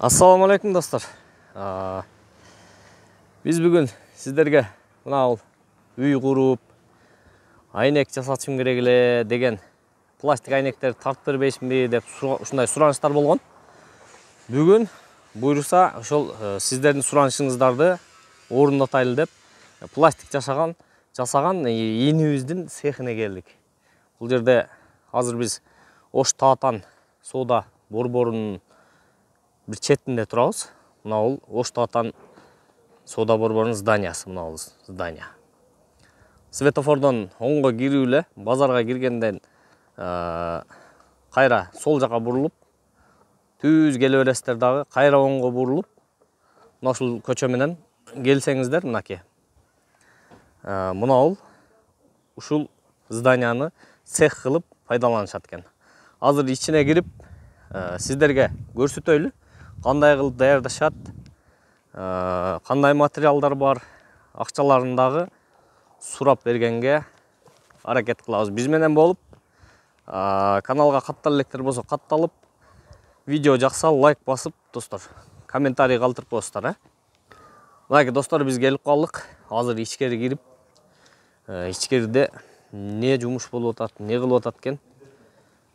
Assalamu алейкум достар. Biz бүгін сіздерге мынау үй құруп, айнек жасатышым керек эле деген пластик айнектерди тартып бербейсиңби деп ушундай суранычтар болгон. Бүгүн буйруса ошол сиздердин суранышыңыздарды орундатайлы деп пластик жасаган энибиздин цехине келдик. Бул жерде азыр биз Ош Таатан соода борборунун bir четинде турабыз. Мына бул Ош Таатан соода борборунун зданиясы, мына бул здания. Светофордон оңго кирүү эле, базарга киргенден кайра сол жака бурулуп, түз келе бересиздер дагы, кайра оңго бурулуп, мына ушул көчө менен келсеңиздер, мынакей. Мына бул ушул зданияны цех кылып пайдаланышат экен. Азыр ичине кирип, сиздерге көрсөтөйлү. Кандай кылып даярдашат, кандай материалдар бар, акчаларын дагы сурап бергенге аракет кылабыз. Биз менен болуп, каналга каттала электер болсо катталып, видео жакса лайк басып, достор, комментарий калтырып коесуздар, Мынакей достор, биз келип калдык. Азыр ичкери кирип, ичкерide не жумуш болуп атат, не кылып атат экен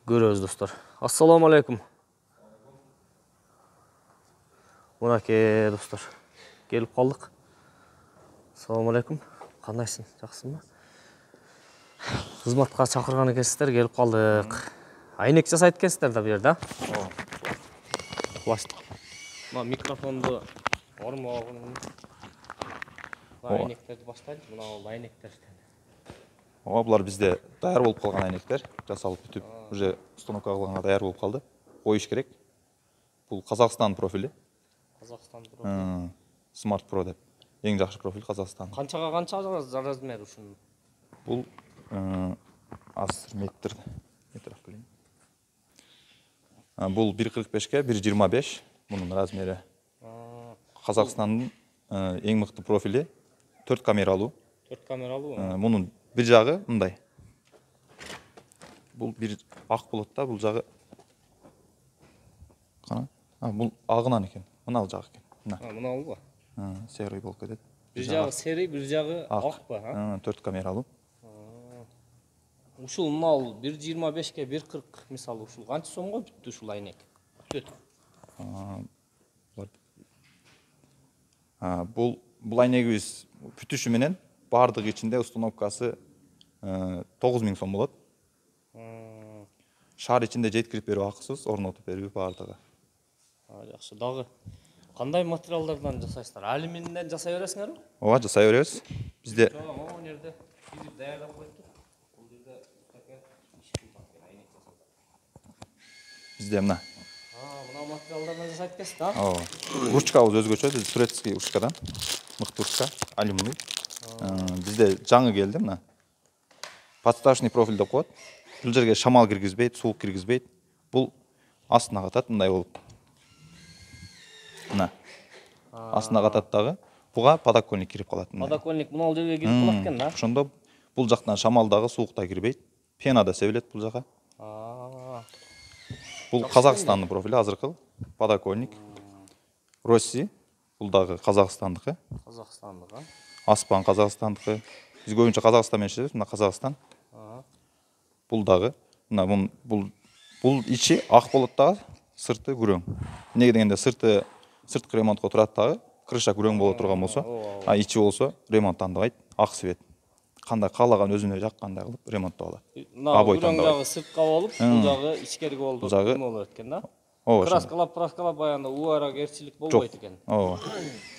көрөбүз, достор. Ассаламу алейкум. Мынакей достор, келип калдык. Ассаламу алейкум. Кандайсың? Жакшысыңбы? Кызматка чакырган экенсиздер, келип калдык. Айнек жасайт экенсиздер да бу жерде. Пластик. Мына микрофонду ормогун. Айнектерди баштайлы. Мына бул айнектер. Булар бизде даяр болуп калган айнектер, жасалып бүтүп, уже установка кылганга даяр болуп калды. Коюш керек. Бул Казакстан профили. Казакстан профили. Smart Pro деп. Эң жакшы профиль Казакстан. Канчага канча размер ушунун? Бул азыр метр алып келейин. Бул 1.45ке 1.25 мунун размери. Казакстандын эң мыкты профили 4 камералуу. 4 камералуу. Мунун bir жагы мындай. Бул бир ак болот да, бул жагы. Кана? Бул агынан экен. Мына жагы экен. Мына болбу? Серый болуп кетет. Bir жагы серый, bir жагы акпы, 4 камералуу. Ушул мына 1.25ке 1.40 мисалы ушул канча сомго бүттү ушул айнек? Бүтөт. Бул айнегибиз бүтүшү менен бардыгы ичинде установкасы 9000 сом болот. Шаар ичинде жеткирип берүү акысыз, орнотуп берүү бардыгы. Жакшы. Дагы кандай материалдардан жасайсыздар? Алюминден жасай бересиңерби? Ооба, жасай беребиз. Бизде Могу жерде кирип даярдап коюптур. Бул жерде иш кылып айнек жасап. Бизде мына. Мына материалдардан жасайт экенсиз да? Ооба. Ручкабыз өзгөчө, турецкий ручкадан. Мыкты ручка, алюминий. Бизде жаңы келди мына. Подсташный профиль деп коет. Бул жерге шамал киргизбейт, суук киргизбейт. Бул астына катат, мындай болуп. Мына. Астына катат дагы. Буга подоконник кирип калат. Подоконник мына жерге кирип калат экен да? Ошондо бул жактан шамал дагы, суук да кирбейт. Пена да себилет бул жака. Бул Казакстандын профили азыркы подоконник. Росси, бул дагы Казакстандыкы. Казакстандыкы. Аспан Казакстандыкы. Биз көбүнчө Казакстан менен иштейбиз, мына Казакстан. Бул дагы, мына бул ичи ак болот дагы, сырты күрөң. Эмнеге дегенде сырткы ремонтко турат дагы, крыша күрөң боло турган болсо, ичи болсо ремонттандыбайт, ак свет. Кандай каалаган өзүнө жаккандай кылып ремонттоп алат. Мына күрөң жагы сыртка болуп, бул жагы ичкерге болуп, болот экен да? Ооба. Краскалап баягы убара керчилик болбойт экен. Ооба.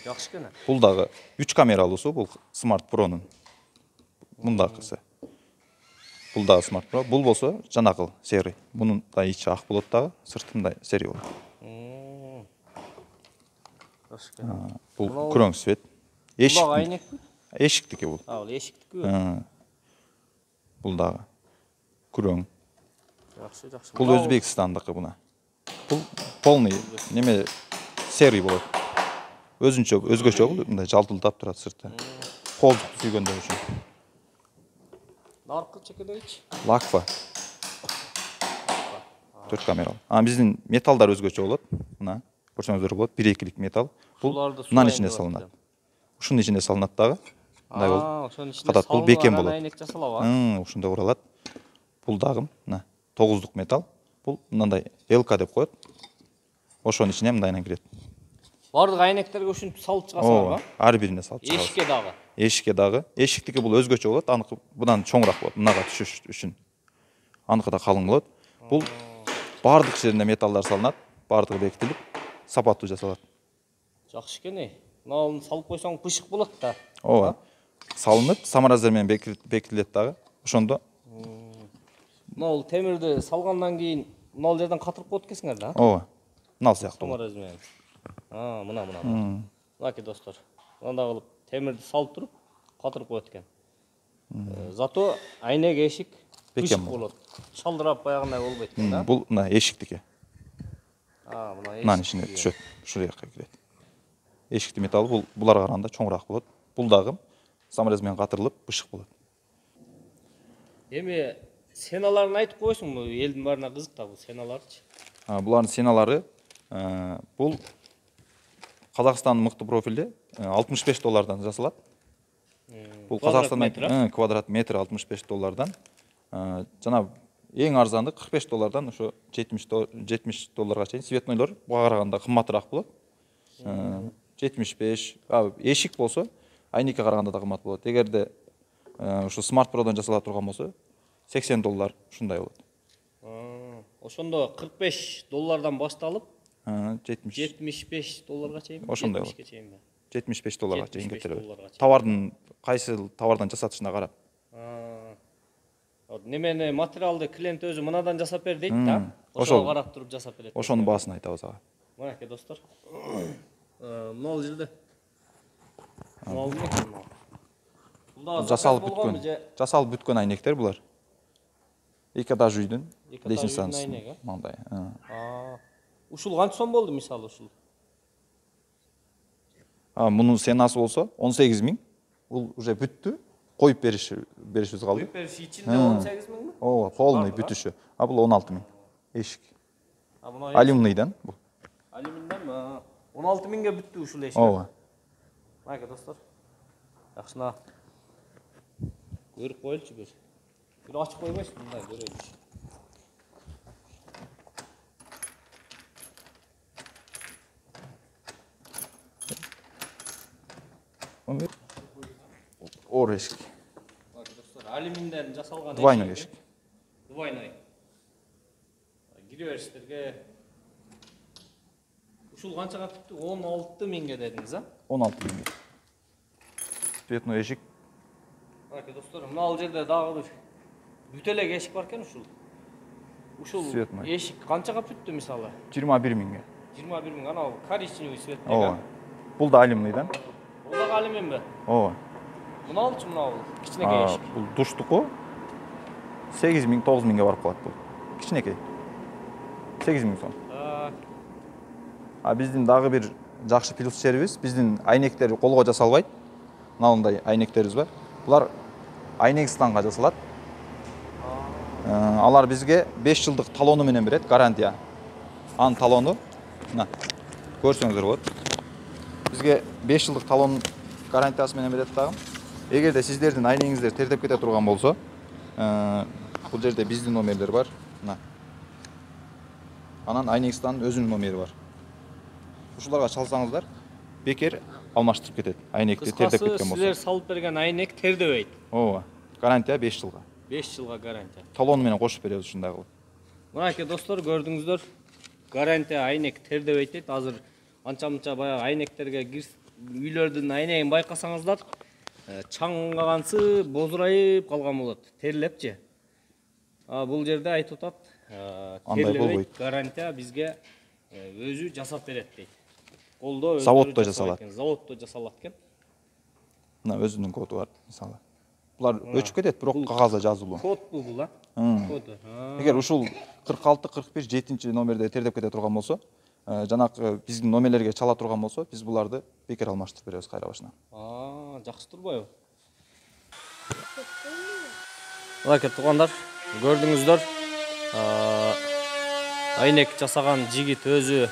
Жакшы экен. Бул дагы 3 камералуусу, бул Smart Pro'нун. Мындакысы. Бул дагы Smart Pro. Бул болсо жанакыл серый. Бунун да ичи ак болот дагы, сырты мындай серый болот. Жакшы экен. Бул күрөң свет. Бул айнекпи? Эшиктики бул. Бул эшиктики. Бул дагы күрөң. Жакшы. Бул Өзбекстандыкы буна. Бул полный неме серый болот. Өзгөчө бул, мындай жалтылдап турат сырты. Колдукту сүйгөндөр үчүн. Наркы чекедейчи? Лаква. 4 камералуу. Биздин металлдар өзгөчө болот. Мына көрсөңүздөр болот. 1-2-лик металл. Бул Суларды мынанын ичине салынат. Ушунун ичине салынат дагы. Мындай болуп. Ошонун ичинде Катат. Бул бекем болот. Айнек жасалабы? Ушундай уралат. Бул дагы мына 9-лук металл. Бул мындай ЛК деп коет. Ошонун ичине мындайынан кирет. Бардык айнектерге ушинтип салып чыгасыңарбы? Ар бирине салып чыгабыз. Эшикке дагы. Эшикке дагы. Эшиктики бул өзгөчө болот. Аныкы мындан чоңураак болот. Мынага түшүш үчүн. Аныкы да калың болот. Бул бардык жерине металлдар салынат. Бардыгы бекитилип, сапаттуу жасалат. Жакшы экен. Мынаны салып койсоң пышык болот да. Ооба. Салынып, самараздар менен бекитилет дагы. Ошондо Мына темирди салгандан кийин мына жерден катырып коет экенсиңер да? ооба. Мына сыяктуу. Самараз менен. Мына. Мынакей достор. Мындай кылып темирди салып туруп катырып коет экен. Зато айнек эшик пышык болот. Шалдырап баягындай болбойт экен да. Бул мына эшиктики. Мына Мынанын ичине түшөт. Ушул жака кирет. Эшикти металл буларга караганда чоңураак болот. Бул дагы самараз менен катырылып пышык болот. Эми сеналарын айтып койсуңбу? Элдин баарына кызык да бул сеналарчы. Булардын сеналары бул Казакстандын мыкты профилде $65 жасалат. Бул Казакстандын квадрат метр $65. Жана эң арзаны $45 ошо $70 чейин. Светнойлор буга караганда кымбатыраак болот. 75. Эшик болсо айнекке караганда да кымбат болот. Эгерде ушу Smart Pro'дон жасала турган болсо $80 ушундай болот. Ошондо $45 башталып $75 чейин. Ошондой болот. $75 чейин кетирип. Товардын кайсы товардан жасатышына карап. Немени материалды клиент өзү мынадан жасап бер дейт да. Ошого карап туруп жасап берет. Ошонун баасын айтабыз ага. Мынакей достор. Мына жерде. Мына экен мына. Жасалып бүткөн айнектер булар. Эки этаж үйдүн лестницасы. Мындай. Ушул канча сом болду мисалы ушул? Мунун ценасы болсо 18.000. Бул уже бүттү. Коюп беришибиз калды. Коюп бериш ичинде 18.000 Ооба, полный бүтүшү. Бул 16.000. Эшик. Алюминийдан бул. Алюминийдан 16.000ге бүттү ушул эшик. Ооба. Мына достор. Жакшына көрүп коелучу бир. Бир ачып койбойсуң, мындай көрөйлүчү. Ор эшик. Достор, алюминден жасалган эшик. Двойной эшик. Двойной. Кире бериштерге ушул канчага бүттү? 16.000ге дедиңиз, 16.000. Цветной эшик. Мына достор, мына жерде дагы бир бүт элек эшик бар экен ушул. Ушул эшик канчага бүттү мисалы? 21.000ге. 21.000, анау коричневый цветте. Ооба. Бул да алюминийдан. Бул да алюминби? Ооба. Мыналчы мынау кичинекей эшик. Бул душтуку 8.000, 9.000ге барып калат бул. Кичинекей. 8.000 сом. Биздин дагы бир жакшы плюс жерибиз, биздин айнектер колго жасалбайт. Мындай айнектерибиз бар. Булар Айнекстанга жасалат. Алар бизге 5 жылдык талону менен берет, гарантия. Анын талону мына көрсөңүздөр болот. Бизге 5 жылдык талон гарантиясы менен берет дагы. Эгерде сиздердин айнегиңиздер тердеп кете турган болсо, бул жерде биздин номерлер бар. Мына. Анан Айнекстандын өзүнүн номери бар. Ушуларга чалсаңыздар, бекер алмаштырып кетет. Айнекти тердеп кеткен болсо. Силер салып берген айнек тердебейт. Ооба. Гарантия 5 жылга. 5 жылга гарантия. Талон менен кошуп беребиз ушундай кылып. Мынакей достор, көрдүңүздөр. Гарантия айнек тердебейт дейт. Азыр анча-мынча баягы айнектерге үйлөрдүн айнегин байкасаңыздар, чаңгагансы бозурайып калган болот. Терлепчи. Бул жерде айтып атат, терлебейт, гарантия бизге өзү жасап берет дейт. Колдо өзү заводдо жасалат. Заводдо жасалат экен. Мына өзүнүн коду бар, мисалы. Булар өчүп кетет, бирок кагазда жазылуу. Код бул, Коду. Эгер ушул 46, 41, 7 номерде тердеп кете турган болсо, жанакы биздин номерлерге чала турган болсо, биз буларды бекер алмаштырып беребиз кайра башынан. Жакшы турбайбы? Мынакей туугандар, көрдүңүздөр. Айнек жасаган жигит өзү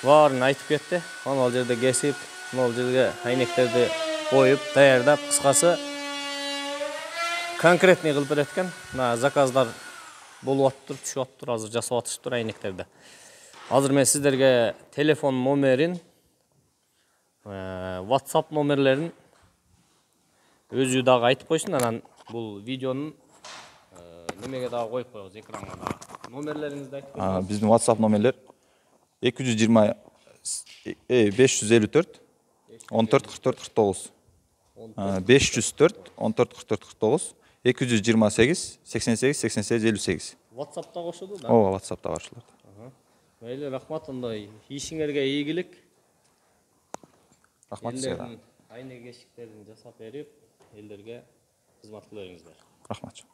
барын айтып кетти. Ал жерде кесип, мына жерге айнектерди коюп, даярдап, кыскасы конкретный кылып берет экен. Мына заказдар болуп атыптыр, түшүп атыптыр, азыр жасап атышыптыр айнектерди. Азыр мен сиздерге телефон номерин, WhatsApp номерлерин өзү дагы айтып койсун, анан бул видеонун немеге дагы коюп коебуз, экранга дагы. Номерлериңизди айтып койсоңуз. Биздин WhatsApp номерлер 220 554 14 44 49. 504 14 44 49 228 88 88 58. WhatsApp'ta кошулду да. Ооба, WhatsApp'та барышылар. Мейли, рахмат, ондай ишиңерге ийгилик. Рахмат сизге. Элдердин айнек эшиктерин жасап берип, элдерге кызмат кыла бериңиздер. Рахмат.